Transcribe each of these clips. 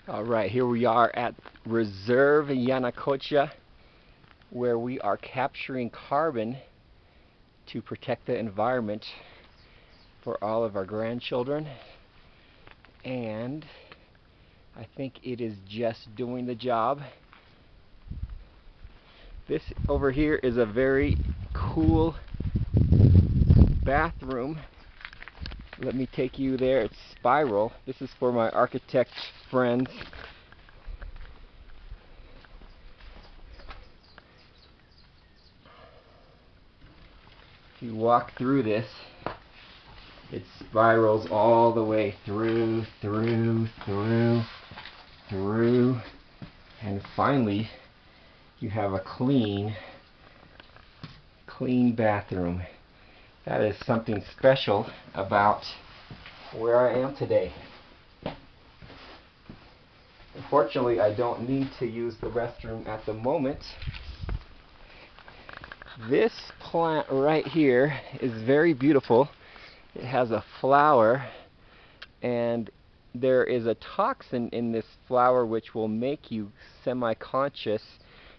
All right, here we are at Reserve Yanacocha, where we are capturing carbon to protect the environment for all of our grandchildren. And I think it is just doing the job. This over here is a very cool bathroom. Let me take you there. It's spiral. This is for my architect friends. If you walk through this, it spirals all the way through, and finally you have a clean bathroom. That is something special about where I am today. Unfortunately, I don't need to use the restroom at the moment. This plant right here is very beautiful. It has a flower, and there is a toxin in this flower which will make you semi-conscious.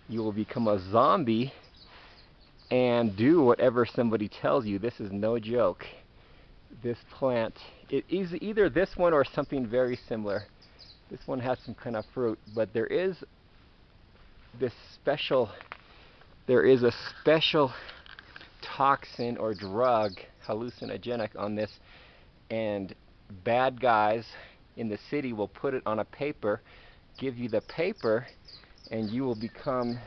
You will become a zombie and do whatever somebody tells you. This is no joke. This plant, it is either this one or something very similar. This one has some kind of fruit, but there is a special toxin or drug, hallucinogenic, on this, and bad guys in the city will put it on a paper, give you the paper, and you will become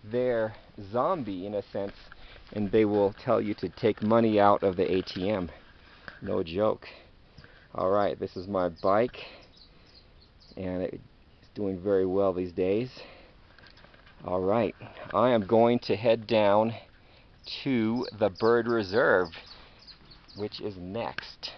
their zombie in a sense, and they will tell you to take money out of the ATM. No joke. Alright, this is my bike, and it's doing very well these days. Alright, I am going to head down to the bird reserve, which is next.